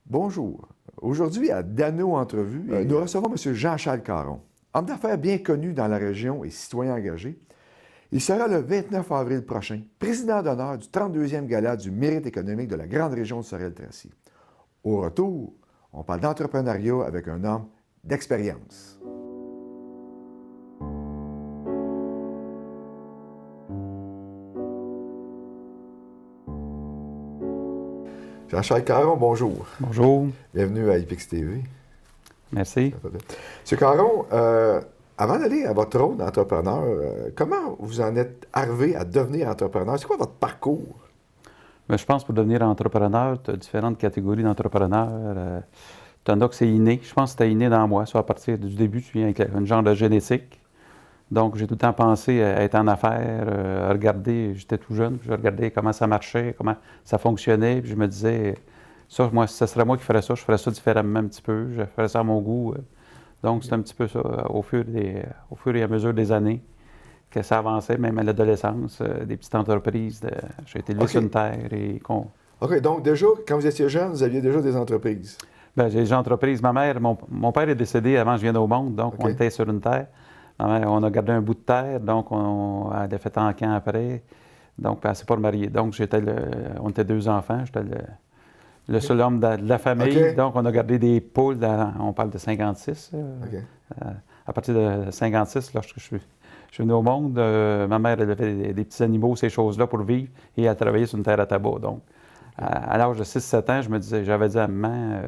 Bonjour. Aujourd'hui, à Dano Entrevue, nous recevons M. Jean-Charles Caron, homme d'affaires bien connu dans la région et citoyen engagé. Il sera le 29 avril prochain président d'honneur du 32e gala du mérite économique de la grande région de Sorel-Tracy. Au retour, on parle d'entrepreneuriat avec un homme d'expérience. Jean-Charles Caron, bonjour. Bonjour. Bienvenue à IPX TV. Merci. M. Caron, avant d'aller à votre rôle d'entrepreneur, comment vous en êtes arrivé à devenir entrepreneur? C'est quoi votre parcours? Mais je pense que pour devenir entrepreneur, tu as différentes catégories d'entrepreneurs. Tu en as que c'est inné. Je pense que c'était inné dans moi. Soit à partir du début, tu viens avec une genre de génétique. Donc, j'ai tout le temps pensé à être en affaires, à regarder, j'étais tout jeune, puis je regardais comment ça marchait, comment ça fonctionnait, puis je me disais, ça, moi, ce serait moi qui ferais ça, je ferais ça différemment un petit peu, je ferais ça à mon goût. Donc, c'est un petit peu ça, au fur et à mesure des années, que ça avançait, même à l'adolescence, des petites entreprises. J'ai été élevé sur une terre et OK, donc déjà, quand vous étiez jeune, vous aviez déjà des entreprises? Bien, j'ai des entreprises. Ma mère, mon père est décédé avant que je vienne au monde, donc on était sur une terre. Ma mère, on a gardé un bout de terre, donc elle a fait en camp après. Donc, elle ne s'est pas mariée. Donc, on était deux enfants, j'étais le seul homme de la famille. Donc, on a gardé des poules, on parle de 56. À partir de 56, lorsque je suis venu au monde, ma mère, elle avait des petits animaux, ces choses-là, pour vivre, et elle travaillait sur une terre à tabac. Donc, à l'âge de 6-7 ans, j'avais dit à maman,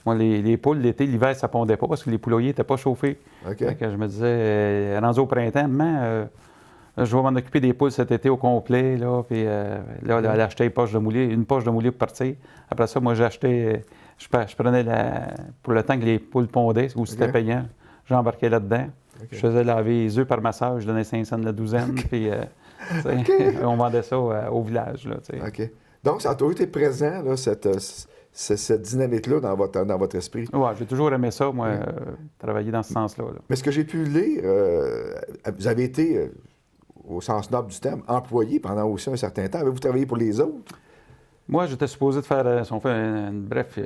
moi, les poules, l'été, l'hiver, ça ne pondait pas parce que les poulaillers n'étaient pas chauffés. Fait que je me disais, rendu au printemps, maman, je vais m'en occuper des poules cet été au complet. Là, puis là, elle a acheté une poche de moulée pour partir. Après ça, moi, je prenais pour le temps que les poules pondaient, où c'était payant, j'embarquais là-dedans. Je faisais laver les œufs par massage, je donnais 5 cents de la douzaine, puis on vendait ça au village. Là, Donc, ça a toujours été présent, là, cette dynamique-là dans votre esprit. Oui, j'ai toujours aimé ça, moi, travailler dans ce sens-là. Mais ce que j'ai pu lire, vous avez été, au sens noble du terme, employé pendant aussi un certain temps. Avez-vous travaillé pour les autres? Moi, j'étais supposé de faire, si on fait une bref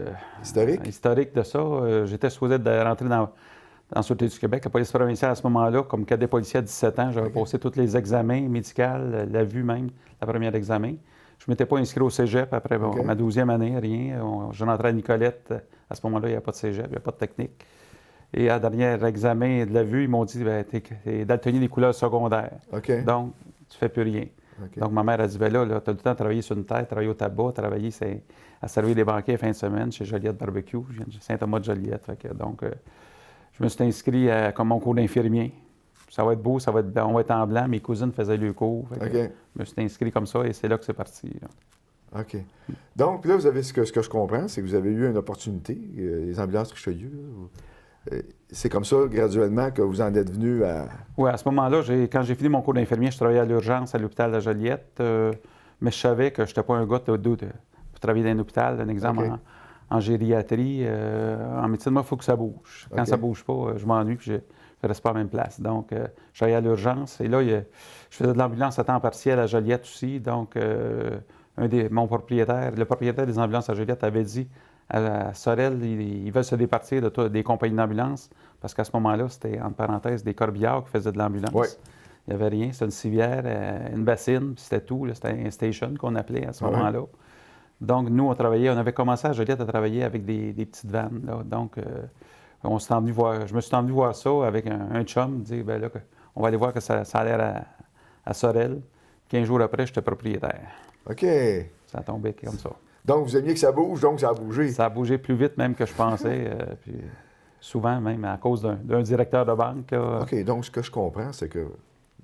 historique de ça, j'étais supposé de rentrer dans la Sûreté du Québec, la police provinciale à ce moment-là, comme cadet policier à 17 ans. J'avais passé tous les examens médicaux, la vue même, la première examen. Je ne m'étais pas inscrit au cégep après ma 12e année, rien. Je rentrais à Nicolette. À ce moment-là, il n'y a pas de cégep, il n'y a pas de technique. Et à le dernier examen de la vue, ils m'ont dit tu es daltonien des couleurs secondaires. Donc, tu ne fais plus rien. Donc, ma mère a dit là, tu as tout le temps travaillé sur une terre, travaillé au tabac, travaillé à servir des banquets la fin de semaine chez Joliette Barbecue, Saint-Thomas de Joliette. Donc, je me suis inscrit comme mon cours d'infirmier. Ça va être beau, on va être en blanc. Mes cousines faisaient le cours. Je me suis inscrit comme ça et c'est là que c'est parti. Là. OK. Donc, là, vous avez ce que je comprends, c'est que vous avez eu une opportunité, les ambulances Richelieu. C'est comme ça, graduellement, que vous en êtes venu à... Oui, à ce moment-là, quand j'ai fini mon cours d'infirmier, je travaillais à l'urgence à l'hôpital de Joliette. Mais je savais que je n'étais pas un gars pour travailler dans un hôpital, un exemple en gériatrie. En médecine, moi, il faut que ça bouge. Quand ça ne bouge pas, je m'ennuie et je ne reste pas à la même place. Donc, je travaillais à l'urgence. Et là, je faisais de l'ambulance à temps partiel à Joliette aussi. Donc, le propriétaire des ambulances à Joliette avait dit à Sorel, ils veulent se départir des compagnies d'ambulance parce qu'à ce moment-là, c'était, entre parenthèses, des corbillards qui faisaient de l'ambulance. Il n'y avait rien. C'était une civière, une bassine, puis c'était tout. C'était un station qu'on appelait à ce moment-là. Donc, nous, on avait commencé à Joliette à travailler avec des petites vannes. Là. Donc, je me suis envenu voir ça avec un chum, dire, là, on va aller voir que ça a l'air à Sorel. 15 jours après, j'étais propriétaire. OK. Ça a tombé comme ça. Donc, vous aimiez que ça bouge, donc ça a bougé. Ça a bougé plus vite même que je pensais. Puis souvent, même à cause d'un directeur de banque. OK. Donc, ce que je comprends, c'est que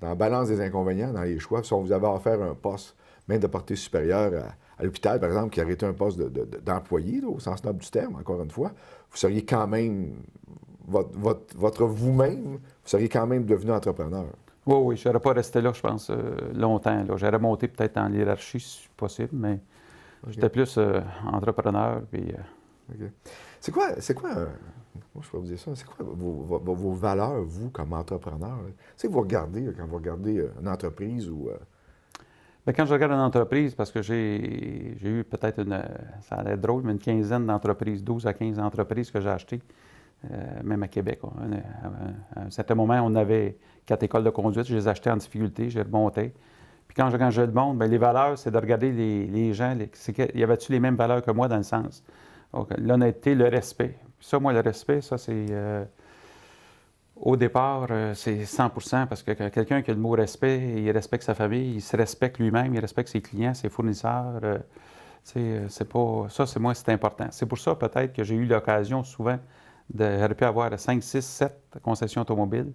dans la balance des inconvénients, dans les choix, si on vous avait offert un poste, même de portée supérieure à l'hôpital, par exemple, qui aurait été un poste d'employé, au sens noble du terme, encore une fois, vous seriez quand même, votre vous-même, vous seriez quand même devenu entrepreneur. Oui, je n'aurais pas resté là, je pense, longtemps. J'aurais monté peut-être en hiérarchie, si possible, mais j'étais plus entrepreneur. Puis, C'est quoi, moi je peux vous dire ça, c'est quoi vos valeurs, vous, comme entrepreneur? C'est que vous regardez, quand vous regardez une entreprise ou... Bien, quand je regarde une entreprise, parce que j'ai eu peut-être ça a l'air drôle, mais une quinzaine d'entreprises, 12 à 15 entreprises que j'ai achetées, même à Québec. À un certain moment, on avait 4 écoles de conduite, je les achetais en difficulté, j'ai remonté. Puis quand je le monde, bien, les valeurs, c'est de regarder les gens, y avait-tu les mêmes valeurs que moi dans le sens? L'honnêteté, le respect. Puis ça, moi, le respect, ça, c'est... Au départ, c'est 100 parce que quelqu'un qui a le mot respect, il respecte sa famille, il se respecte lui-même, il respecte ses clients, ses fournisseurs. C'est pas... Ça, c'est moi, c'est important. C'est pour ça, peut-être, que j'ai eu l'occasion souvent j'aurais pu avoir 5, 6, 7 concessions automobiles,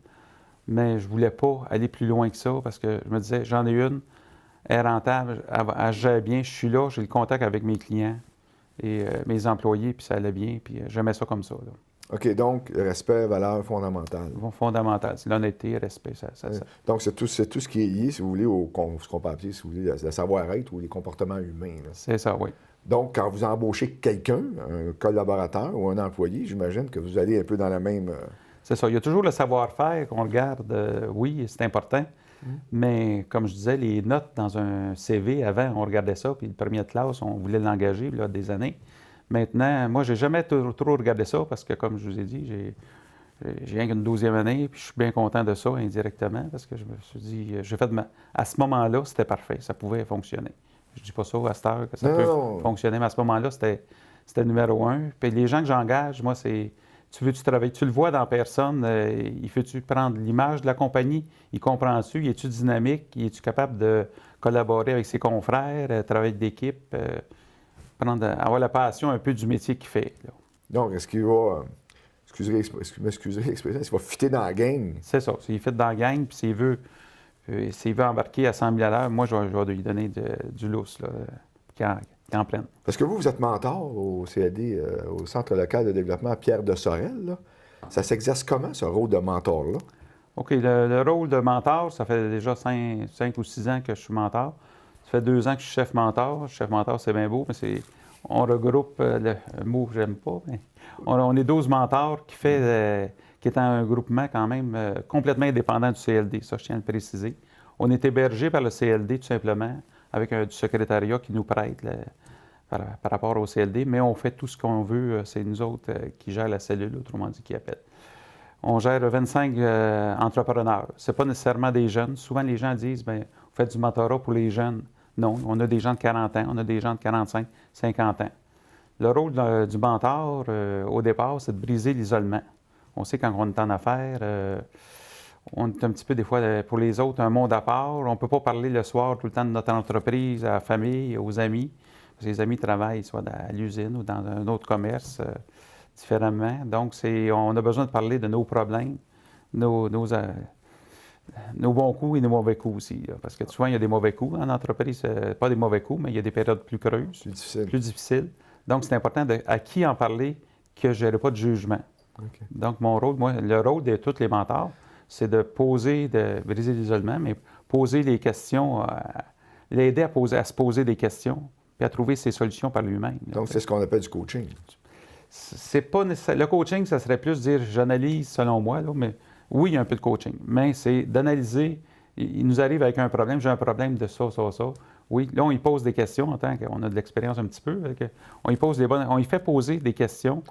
mais je voulais pas aller plus loin que ça parce que je me disais, j'en ai une, elle est rentable, elle gère bien, je suis là, j'ai le contact avec mes clients et mes employés, puis ça allait bien, puis j'aimais ça comme ça, là. OK, donc, respect, valeur fondamentale. Fondamental, c'est l'honnêteté, le respect. Donc, c'est tout ce qui est lié, si vous voulez, ce qu'on peut appeler, si vous voulez, le savoir-être ou les comportements humains. C'est ça, oui. Donc, quand vous embauchez quelqu'un, un collaborateur ou un employé, j'imagine que vous allez un peu dans la même... C'est ça. Il y a toujours le savoir-faire qu'on regarde. Oui, c'est important. Mais comme je disais, les notes dans un CV, avant, on regardait ça, puis le premier de classe, on voulait l'engager, là, des années. Maintenant, moi, j'ai jamais trop regardé ça parce que, comme je vous ai dit, j'ai rien qu'une 12e année, puis je suis bien content de ça indirectement parce que je me suis dit, à ce moment-là, c'était parfait, ça pouvait fonctionner. Je dis pas ça à cette heure que ça peut fonctionner, mais à ce moment-là, c'était numéro 1. Puis les gens que j'engage, moi, c'est, tu veux-tu travailler, tu le vois dans la personne, il faut-tu prendre l'image de la compagnie, il comprend-tu, es-tu dynamique, es-tu capable de collaborer avec ses confrères, travailler d'équipe, avoir la passion un peu du métier qu'il fait, là. Donc, est-ce qu'il va, m'excuserez l'expression, est-ce qu'il va fitter dans la gang? C'est ça. S'il fit dans la gang, puis s'il veut embarquer à 100 000 à l'heure, moi, je vais lui donner du lousse, là, qu'il en prenne. Parce que vous êtes mentor au CAD, au Centre local de développement Pierre de Sorel, là. Ça s'exerce comment, ce rôle de mentor-là? OK. Le rôle de mentor, ça fait déjà 5 ou 6 ans que je suis mentor. Ça fait 2 ans que je suis chef mentor. Chef mentor, c'est bien beau, mais on regroupe, le mot que j'aime pas, mais on est 12 mentors qui est un groupement quand même complètement indépendant du CLD. Ça, je tiens à le préciser. On est hébergé par le CLD, tout simplement, avec du secrétariat qui nous prête par rapport au CLD, mais on fait tout ce qu'on veut. C'est nous autres qui gèrent la cellule, autrement dit, qui appelle. On gère 25 entrepreneurs. Ce n'est pas nécessairement des jeunes. Souvent, les gens disent, bien, vous faites du mentorat pour les jeunes. Non, on a des gens de 40 ans, on a des gens de 45, 50 ans. Le rôle du mentor, au départ, c'est de briser l'isolement. On sait quand on est en affaires, on est un petit peu, des fois, pour les autres, un monde à part. On ne peut pas parler le soir tout le temps de notre entreprise, à la famille, aux amis. Parce que les amis travaillent soit à l'usine ou dans un autre commerce différemment. Donc, on a besoin de parler de nos problèmes, nos bons coups et nos mauvais coups aussi. Là. Parce que souvent, il y a des mauvais coups en entreprise. Pas des mauvais coups, mais il y a des périodes plus creuses, plus difficiles. Donc, c'est important à qui en parler que je n'aurai pas de jugement. Okay. Donc, mon rôle, le rôle de tous les mentors, c'est de briser l'isolement, mais poser les questions, l'aider à se poser des questions, puis à trouver ses solutions par lui-même. Donc, c'est ce qu'on appelle du coaching. C'est pas nécessaire. Le coaching, ça serait plus dire, j'analyse selon moi, là, mais oui, il y a un peu de coaching, mais c'est d'analyser. Il nous arrive avec un problème, j'ai un problème de ça. Oui, là, on y pose des questions en tant qu'on a de l'expérience un petit peu. On y fait poser des questions,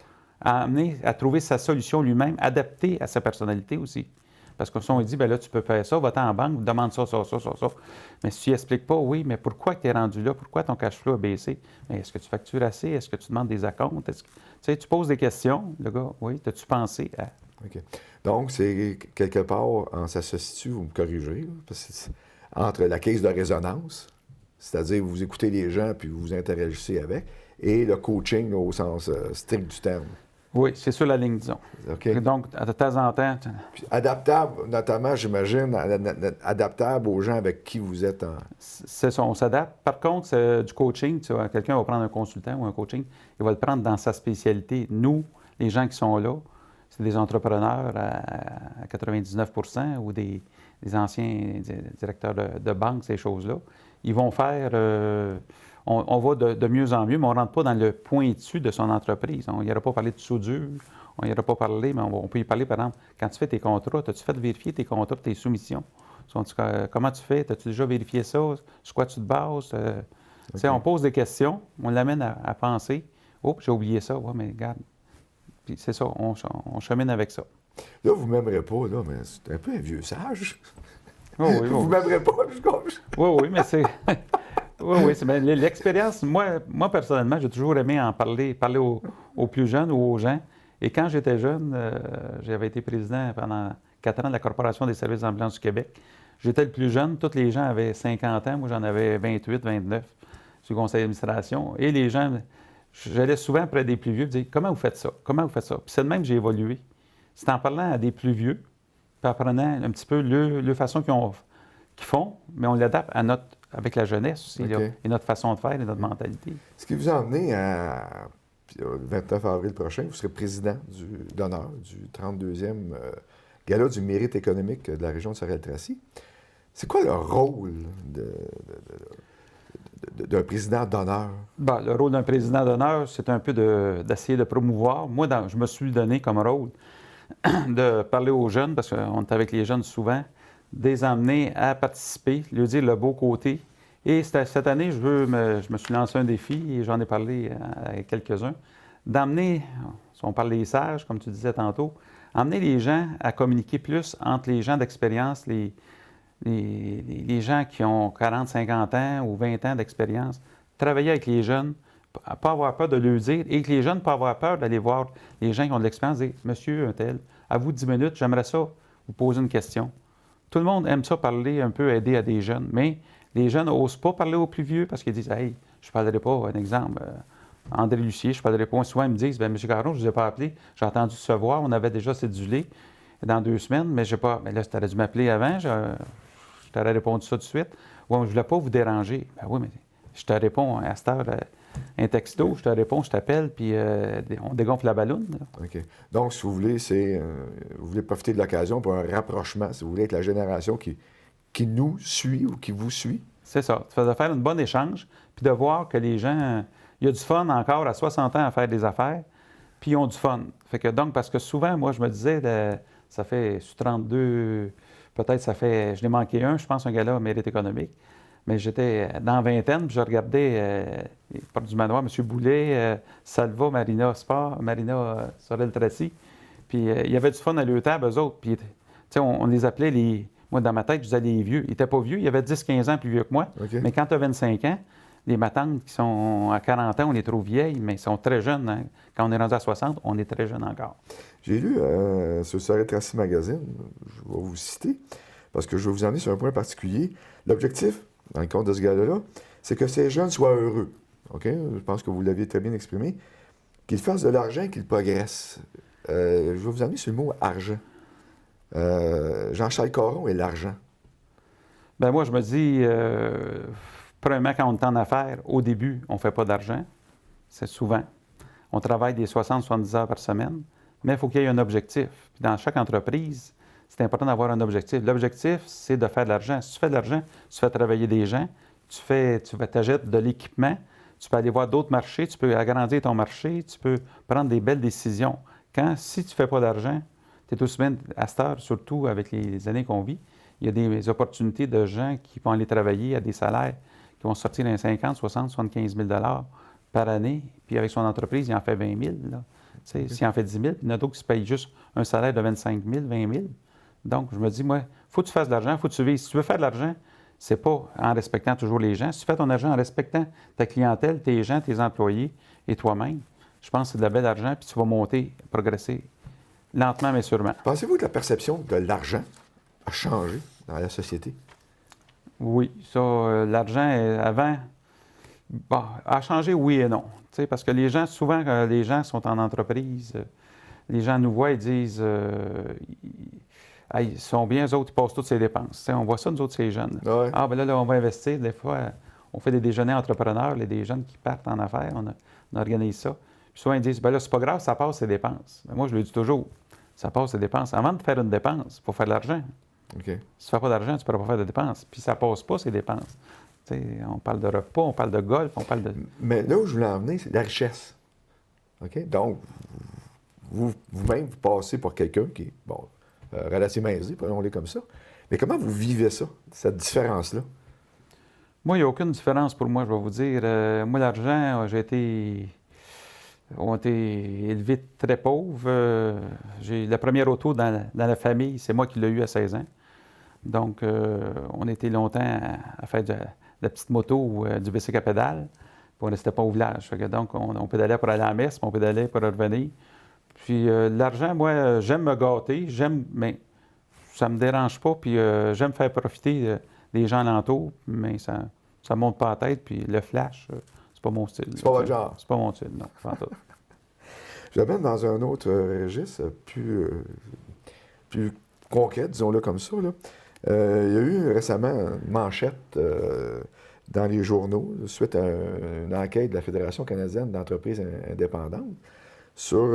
à amener à trouver sa solution lui-même, adaptée à sa personnalité aussi. Parce que si on lui dit, bien là, tu peux faire ça, va-t'en en banque, demande ça. Mais si tu n'expliques pas, oui, mais pourquoi tu es rendu là? Pourquoi ton cash flow a baissé? Mais est-ce que tu factures assez? Est-ce que tu demandes des acomptes? Tu poses des questions, le gars, oui, as-tu pensé à... OK. Donc, c'est quelque part, ça se situe, vous me corrigez, là, parce que c'est entre la caisse de résonance, c'est-à-dire vous écoutez les gens puis vous interagissez avec, et le coaching là, au sens strict du terme. Oui, c'est sur la ligne, disons. Okay. Donc, de temps en temps... Puis adaptable, notamment, j'imagine, adaptable aux gens avec qui vous êtes en... C'est ça, on s'adapte. Par contre, du coaching, tu vois, quelqu'un va prendre un consultant ou un coaching, il va le prendre dans sa spécialité. Nous, les gens qui sont là, c'est des entrepreneurs à 99 % ou des anciens directeurs de banque, ces choses-là. Ils vont faire... on va de mieux en mieux, mais on ne rentre pas dans le pointu de son entreprise. On n'y aura pas parlé de soudure, on n'y aura pas parlé, mais on peut y parler, par exemple, quand tu fais tes contrats, as-tu fait vérifier tes contrats, tes soumissions? Comment tu fais? As-tu déjà vérifié ça? Sur quoi tu te bases? On pose des questions, on l'amène à penser. Oh, j'ai oublié ça. Ouais, mais regarde. Puis c'est ça, on chemine avec ça. Là, vous ne m'aimerez pas, là, mais c'est un peu un vieux sage. Oh, oui, vous ne m'aimerez pas, je crois. Oui, mais c'est... Oui, c'est l'expérience. Moi, personnellement, j'ai toujours aimé en parler aux plus jeunes ou aux gens. Et quand j'étais jeune, j'avais été président pendant 4 ans de la Corporation des services d'ambulance du Québec. J'étais le plus jeune. Tous les gens avaient 50 ans. Moi, j'en avais 28, 29 sur le conseil d'administration. Et les gens, j'allais souvent près des plus vieux et dire « Comment vous faites ça? Comment vous faites ça? » Puis c'est de même que j'ai évolué. C'est en parlant à des plus vieux, puis apprenant un petit peu leur façon qu'ils font, mais on l'adapte avec la jeunesse aussi, là, et notre façon de faire et notre mentalité. Ce qui vous a emmené le 29 avril prochain, vous serez président d'honneur du 32e Gala du mérite économique de la région de Sorel-Tracy. C'est quoi le rôle d'un président d'honneur? Bien, le rôle d'un président d'honneur, c'est un peu d'essayer de promouvoir. Moi, je me suis donné comme rôle de parler aux jeunes, parce qu'on est avec les jeunes souvent, de les emmener à participer, leur dire le beau côté. Et cette année, je me suis lancé un défi, et j'en ai parlé à quelques-uns, d'emmener, si on parle des sages, comme tu disais tantôt, emmener les gens à communiquer plus entre les gens d'expérience, les gens qui ont 40, 50 ans ou 20 ans d'expérience, travailler avec les jeunes, pas avoir peur de leur dire, et que les jeunes ne pas avoir peur d'aller voir les gens qui ont de l'expérience, dire « Monsieur un tel, à vous 10 minutes, j'aimerais ça vous poser une question. » Tout le monde aime ça parler un peu, aider à des jeunes, mais les jeunes n'osent pas parler aux plus vieux parce qu'ils disent « Hey, je ne parlerai pas, un exemple, André Lucier, je ne parlerai pas. » Souvent, ils me disent « Bien, M. Caron, je ne vous ai pas appelé, j'ai entendu se voir, on avait déjà cédulé dans 2 semaines, mais je n'ai pas. Mais là, tu aurais dû m'appeler avant, je t'aurais répondu ça tout de suite. Ouais, je ne voulais pas vous déranger. Ben oui, mais je te réponds à cette heure, un texto, je te réponds, je t'appelle, puis on dégonfle la balloune. Là. OK. Donc, si vous voulez, vous voulez profiter de l'occasion pour un rapprochement, si vous voulez, avec la génération qui nous suit ou qui vous suit. C'est ça. De faire un bon échange, puis de voir que les gens, il y a du fun encore à 60 ans à faire des affaires, puis ils ont du fun. Fait que donc, parce que souvent, moi, je me disais, ça fait sur 32, peut-être je l'ai manqué un, je pense, un gala mérite économique. Mais j'étais dans la vingtaine, puis je regardais porte du manoir, M. Boulet, Salva, Marina Sport, Marina Sorel-Tracy. Puis il y avait du fun à leur table, eux autres. Puis, tu sais, on les appelait moi, dans ma tête, je disais les vieux. Ils n'étaient pas vieux, ils avaient 10-15 ans plus vieux que moi. Okay. Mais quand tu as 25 ans, les matantes qui sont à 40 ans, on est trop vieilles, mais ils sont très jeunes. Hein. Quand on est rendu à 60, on est très jeunes encore. J'ai lu sur Sorel-Tracy Magazine, je vais vous citer, parce que je vais vous emmener sur un point particulier. L'objectif, dans le cadre de ce gala-là, c'est que ces jeunes soient heureux. OK? Je pense que vous l'aviez très bien exprimé. Qu'ils fassent de l'argent et qu'ils progressent. Je vais vous emmener sur le mot « argent ». Jean-Charles Caron et l'argent. Bien, moi, je me dis, premièrement, quand on est en affaires, au début, on ne fait pas d'argent. C'est souvent. On travaille des 60-70 heures par semaine, mais il faut qu'il y ait un objectif. Puis dans chaque entreprise, c'est important d'avoir un objectif. L'objectif, c'est de faire de l'argent. Si tu fais de l'argent, tu fais travailler des gens, tu t'achètes de l'équipement, tu peux aller voir d'autres marchés, tu peux agrandir ton marché, tu peux prendre des belles décisions. Si tu ne fais pas d'argent, tu es aussi bien à cette heure, surtout avec les années qu'on vit, il y a des opportunités de gens qui vont aller travailler à des salaires qui vont sortir dans 50, 60, 75 000 par année, puis avec son entreprise, il en fait 20 000. Okay. S'il en fait 10 000, il y en a d'autres qui se payent juste un salaire de 25 000, 20 000. Donc, je me dis, moi, il faut que tu fasses de l'argent, il faut que tu vises. Si tu veux faire de l'argent, c'est pas en respectant toujours les gens. Si tu fais ton argent en respectant ta clientèle, tes gens, tes employés et toi-même, je pense que c'est de la belle argent, puis tu vas monter, progresser lentement mais sûrement. Pensez-vous que la perception de l'argent a changé dans la société? Oui, ça, l'argent, avant, a changé, oui et non. Parce que les gens, souvent, quand les gens sont en entreprise, les gens nous voient et disent ils sont bien, eux autres, ils passent toutes ces dépenses. On voit ça, nous autres, ces jeunes. Ouais. Ah, bien là, on va investir. Des fois, on fait des déjeuners entrepreneurs, des jeunes qui partent en affaires, on organise ça. Puis souvent, ils disent, bien là, c'est pas grave, ça passe ses dépenses. Mais moi, je le dis toujours, ça passe ses dépenses. Avant de faire une dépense, il faut faire de l'argent. Okay. Si tu ne fais pas d'argent, tu ne pourras pas faire de dépenses. Puis ça ne passe pas, ces dépenses. On parle de repas, on parle de golf, on parle de... Mais là où je voulais en venir, c'est la richesse. OK? Donc, vous-même, vous passez pour quelqu'un qui est, relativement aisé, prenons-les comme ça. Mais comment vous vivez ça, cette différence-là? Moi, il n'y a aucune différence pour moi, je vais vous dire. Moi, l'argent, on a été élevés très pauvres. J'ai la première auto dans la famille, c'est moi qui l'ai eu à 16 ans. Donc, on a été longtemps à faire de la petite moto ou du bicycle à pédale. Puis on n'était pas au village. Fait que donc, on pédalait pour aller à la messe, puis on pédalait pour revenir. Puis l'argent, moi, j'aime me gâter, mais ça me dérange pas. Puis j'aime faire profiter des gens alentours, mais ça ne monte pas la tête. Puis le flash, c'est pas mon style. C'est pas votre genre? C'est pas mon style, non, pas en tout. Je l'amène dans un autre registre, plus concret, disons-le comme ça, là. Il y a eu récemment une manchette dans les journaux, suite à une enquête de la Fédération canadienne d'entreprises indépendantes sur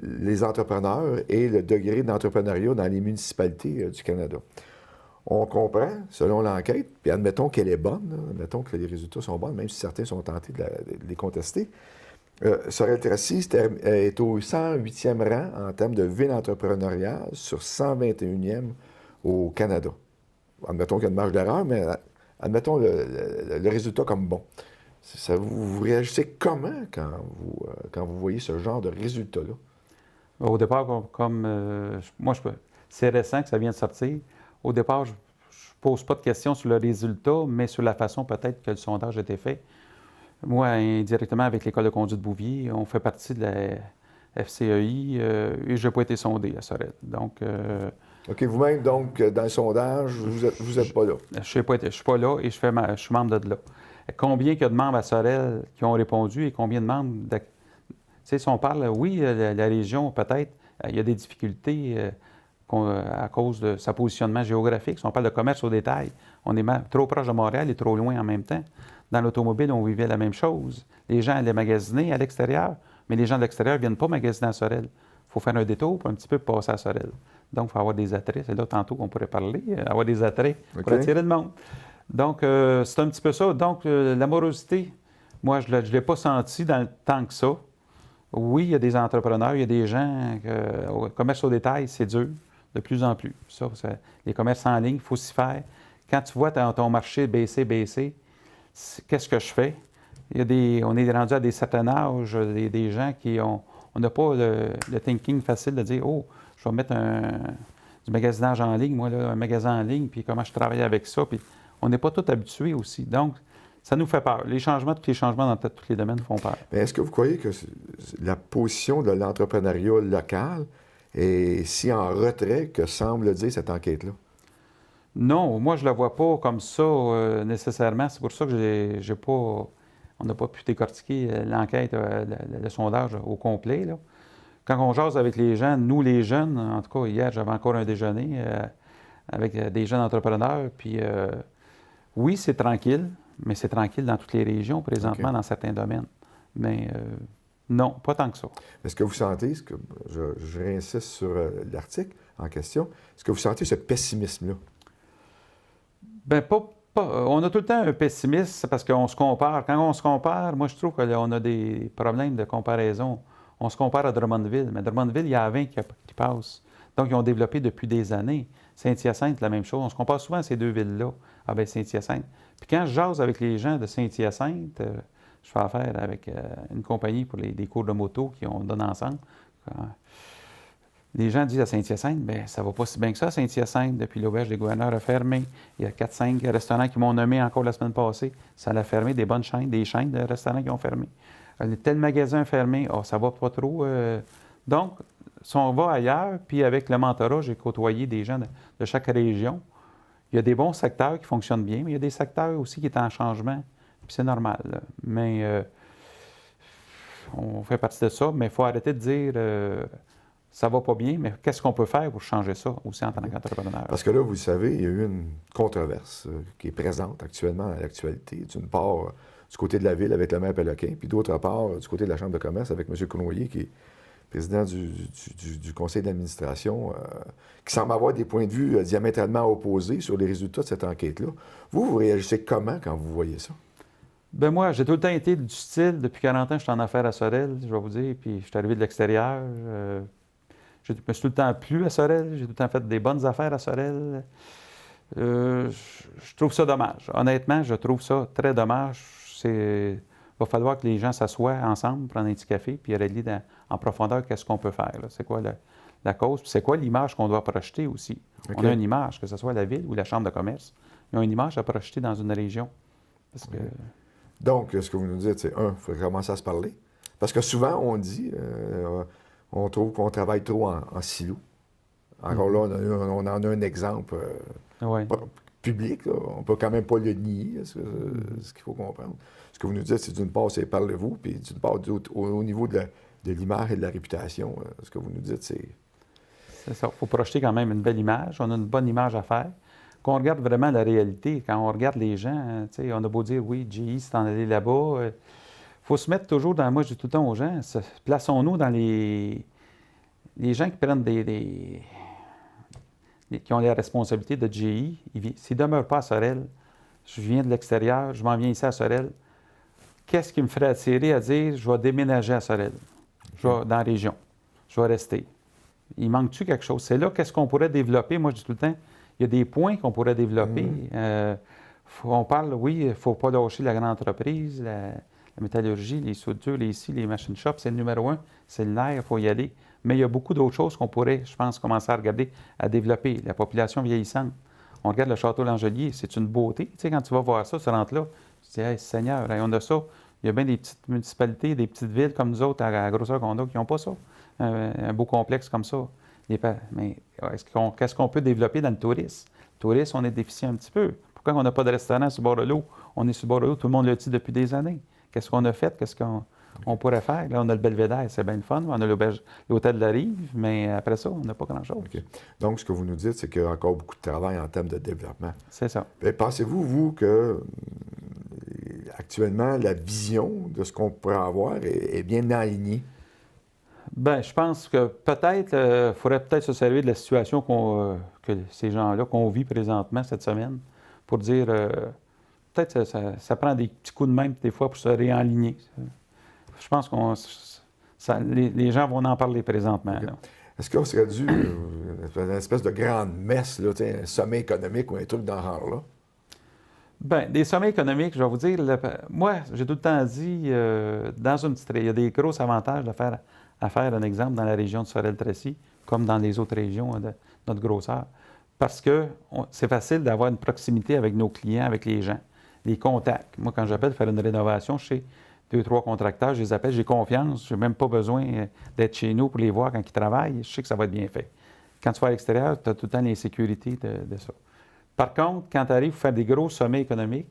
les entrepreneurs et le degré d'entrepreneuriat dans les municipalités du Canada. On comprend, selon l'enquête, puis admettons qu'elle est bonne, là, admettons que les résultats sont bons, même si certains sont tentés de les contester, Sorel-Tracy est au 108e rang en termes de ville entrepreneuriale sur 121e au Canada. Admettons qu'il y a une marge d'erreur, mais admettons le résultat comme bon. Vous réagissez comment quand vous voyez ce genre de résultat-là? Au départ, c'est récent que ça vient de sortir. Au départ, je ne pose pas de questions sur le résultat, mais sur la façon peut-être que le sondage a été fait. Moi, indirectement, avec l'École de conduite Bouvier, on fait partie de la FCEI et je n'ai pas été sondé à Sorel. Donc, OK, vous-même, donc, dans le sondage, vous êtes pas là? Je ne suis pas là et je suis membre de là. Combien il y a de membres à Sorel qui ont répondu et combien de membres... Tu sais, si on parle, oui, la région, peut-être, il y a des difficultés à cause de sa positionnement géographique. Si on parle de commerce au détail, on est trop proche de Montréal et trop loin en même temps. Dans l'automobile, on vivait la même chose. Les gens allaient magasiner à l'extérieur, mais les gens de l'extérieur ne viennent pas magasiner à Sorel. Il faut faire un détour pour un petit peu passer à Sorel. Donc, il faut avoir des attraits. C'est là tantôt qu'on pourrait parler, avoir des attraits pour attirer le monde. Donc, c'est un petit peu ça. Donc, l'amorosité, moi, je ne l'ai pas senti tant que ça. Oui, il y a des entrepreneurs, il y a des gens, au commerce au détail, c'est dur, de plus en plus. Les commerces en ligne, il faut s'y faire. Quand tu vois ton marché baisser, qu'est-ce que je fais? On est rendu à des certains âges, des gens qui on n'a pas le thinking facile de dire, oh, je vais mettre du magasinage en ligne, moi, là, un magasin en ligne, puis comment je travaille avec ça. Puis on n'est pas tous habitués aussi. Donc, ça nous fait peur. Tous les changements dans tous les domaines font peur. Mais est-ce que vous croyez que la position de l'entrepreneuriat local est si en retrait que semble dire cette enquête-là? Non, moi, je ne la vois pas comme ça nécessairement. C'est pour ça que on n'a pas pu décortiquer l'enquête, le sondage au complet, là. Quand on jase avec les gens, nous, les jeunes, en tout cas, hier, j'avais encore un déjeuner avec des jeunes entrepreneurs, puis oui, c'est tranquille, mais c'est tranquille dans toutes les régions présentement, dans certains domaines. Mais non, pas tant que ça. Est-ce que vous sentez, je réinsiste sur l'article en question, est-ce que vous sentez ce pessimisme-là? Bien, on a tout le temps un pessimisme parce qu'on se compare. Quand on se compare, moi, je trouve qu'on a des problèmes de comparaison. On se compare à Drummondville, mais Drummondville, il y a 20 qui passent. Donc, ils ont développé depuis des années. Saint-Hyacinthe, la même chose. On se compare souvent à ces deux villes-là. Ah bien, Saint-Hyacinthe. Puis quand je jase avec les gens de Saint-Hyacinthe, je fais affaire avec une compagnie pour des cours de moto qu'on donne ensemble. Les gens disent à Saint-Hyacinthe, bien, ça va pas si bien que ça, Saint-Hyacinthe, depuis l'auberge des gouverneurs a fermé. Il y a 4-5 restaurants qui m'ont nommé encore la semaine passée. Ça a fermé, des chaînes de restaurants qui ont fermé. Tel magasin fermé, ça va pas trop. Donc, si on va ailleurs, puis avec le mentorat, j'ai côtoyé des gens de chaque région. Il y a des bons secteurs qui fonctionnent bien, mais il y a des secteurs aussi qui sont en changement, puis c'est normal, là. Mais on fait partie de ça, mais il faut arrêter de dire ça va pas bien, mais qu'est-ce qu'on peut faire pour changer ça aussi en tant qu'entrepreneur? Parce que là, vous le savez, il y a eu une controverse qui est présente actuellement à l'actualité. D'une part, du côté de la Ville avec le maire Péloquin, puis d'autre part, du côté de la Chambre de commerce avec M. Cournoyer, qui est président du conseil d'administration, qui semble avoir des points de vue diamétralement opposés sur les résultats de cette enquête-là. Vous réagissez comment quand vous voyez ça? Bien, moi, j'ai tout le temps été du style, depuis 40 ans, je suis en affaires à Sorel, je vais vous dire, puis je suis arrivé de l'extérieur. Je me suis tout le temps plu à Sorel, j'ai tout le temps fait des bonnes affaires à Sorel. Je trouve ça dommage. Honnêtement, je trouve ça très dommage. Il va falloir que les gens s'assoient ensemble, prendre un petit café, puis régler en profondeur qu'est-ce qu'on peut faire. C'est quoi la cause, puis c'est quoi l'image qu'on doit projeter aussi. Okay. On a une image, que ce soit la ville ou la chambre de commerce, ils ont une image à projeter dans une région. Parce que... Donc, ce que vous nous dites, c'est il faut commencer à se parler. Parce que souvent, on dit, on trouve qu'on travaille trop en silo. Encore là, on en a un exemple public. Là. On ne peut quand même pas le nier, ce qu'il faut comprendre. Ce que vous nous dites, c'est d'une part, c'est parlez-vous, puis d'une part, au niveau de l'image et de la réputation, ce que vous nous dites, c'est... C'est ça. Il faut projeter quand même une belle image. On a une bonne image à faire. Qu'on regarde vraiment la réalité, quand on regarde les gens, on a beau dire, oui, GE, c'est en aller là-bas. Il faut se mettre toujours dans... Moi, je dis tout le temps aux gens, plaçons-nous dans les gens qui prennent qui ont les responsabilités de GE. S'ils ne demeurent pas à Sorel, je viens de l'extérieur, je m'en viens ici à Sorel, qu'est-ce qui me ferait attirer à dire, je vais déménager à Sorel, dans la région, je vais rester? Il manque-tu quelque chose? C'est là, qu'est-ce qu'on pourrait développer? Moi, je dis tout le temps, il y a des points qu'on pourrait développer. On parle, oui, il ne faut pas lâcher la grande entreprise, la métallurgie, les soudures, les scies, les machine shops, c'est le numéro 1, c'est le nerf, il faut y aller. Mais il y a beaucoup d'autres choses qu'on pourrait, je pense, commencer à regarder, à développer. La population vieillissante. On regarde le château Langelier, c'est une beauté. Tu sais, quand tu vas voir ça, tu rentres là, tu te dis, hey, Seigneur, on a ça. Il y a bien des petites municipalités, des petites villes comme nous autres, à la grosseur qu'on a, qui n'ont pas ça. Un beau complexe comme ça. Mais qu'est-ce qu'on peut développer dans le tourisme? Le tourisme, on est déficient un petit peu. Pourquoi on n'a pas de restaurant sur le bord de l'eau? On est sur le bord de l'eau, tout le monde le dit depuis des années. Qu'est-ce qu'on a fait? Qu'est-ce qu'on pourrait faire? Là, on a le Belvédère, c'est bien le fun. On a l'hôtel de la Rive, mais après ça, on n'a pas grand-chose. Okay. Donc, ce que vous nous dites, c'est qu'il y a encore beaucoup de travail en termes de développement. C'est ça. Pensez-vous, vous, que actuellement, la vision de ce qu'on pourrait avoir est bien alignée? Bien, je pense que peut-être, il faudrait peut-être se servir de la situation que ces gens-là, qu'on vit présentement cette semaine, pour dire, peut-être que ça prend des petits coups de main des fois pour se réaligner. Je pense que les gens vont en parler présentement. Okay. Est-ce qu'on serait dû une espèce de grande messe, là, un sommet économique ou un truc dans ce genre-là? Bien, des sommets économiques, je vais vous dire, moi, j'ai tout le temps dit, il y a des gros avantages à faire un exemple dans la région de Sorel-Tracy, comme dans les autres régions de notre grosseur. Parce que c'est facile d'avoir une proximité avec nos clients, avec les gens, les contacts. Moi, quand j'appelle faire une rénovation chez 2-3 contracteurs, je les appelle, j'ai confiance, je n'ai même pas besoin d'être chez nous pour les voir quand ils travaillent, je sais que ça va être bien fait. Quand tu vas à l'extérieur, tu as tout le temps l'insécurité de ça. Par contre, quand tu arrives à faire des gros sommets économiques,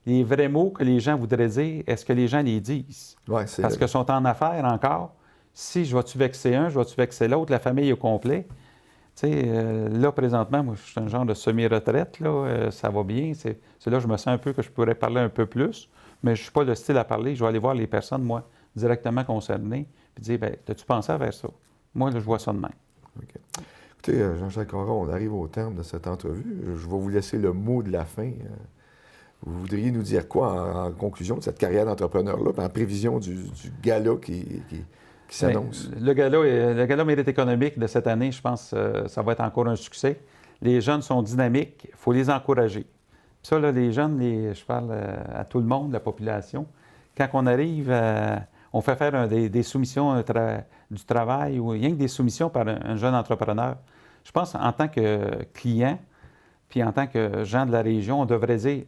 les vrais mots que les gens voudraient dire, est-ce que les gens les disent? Ouais, parce qu'ils sont en affaires encore. Si je vais-tu vexer un, je vais-tu vexer l'autre, la famille au complet. Tu sais, là, présentement, moi, je suis un genre de semi-retraite, là, ça va bien. C'est là que je me sens un peu que je pourrais parler un peu plus, mais je ne suis pas le style à parler. Je vais aller voir les personnes, moi, directement concernées, puis dire, bien, as-tu pensé à faire ça? Moi, là, je vois ça de même. Okay. Écoutez, Jean-Jacques Caron, on arrive au terme de cette entrevue. Je vais vous laisser le mot de la fin. Vous voudriez nous dire quoi en conclusion de cette carrière d'entrepreneur-là, en prévision du gala qui s'annonce? Le gala Mérite économique de cette année, je pense que ça va être encore un succès. Les jeunes sont dynamiques, il faut les encourager. Puis ça, là, les jeunes, je parle à tout le monde, la population, quand on arrive, on fait faire des soumissions du travail ou rien que des soumissions par un jeune entrepreneur. Je pense en tant que client, puis en tant que gens de la région, on devrait dire,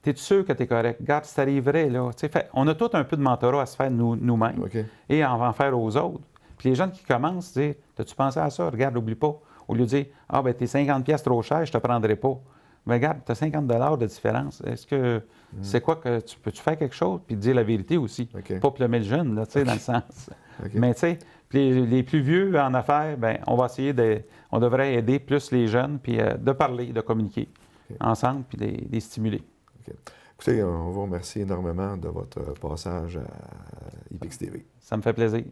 t'es sûr que tu es correct? Regarde, si t'arriverais, là. On a tout un peu de mentorat à se faire nous-mêmes et à en faire aux autres. Puis les jeunes qui commencent, disent, t'as-tu pensé à ça? Regarde, n'oublie pas. Au lieu de dire, ah, ben, t'es 50$ trop cher, je te prendrai pas. Mais regarde, tu as 50$ de différence. Est-ce que c'est quoi que peux-tu faire quelque chose? Puis dire la vérité aussi. Pas plomber le jeune, là, dans le sens. Mais tu sais, les plus vieux en affaires, ben, on va essayer on devrait aider plus les jeunes, puis de parler, de communiquer ensemble, puis les stimuler. Écoutez, on vous remercie énormément de votre passage à IPX TV. Ça me fait plaisir.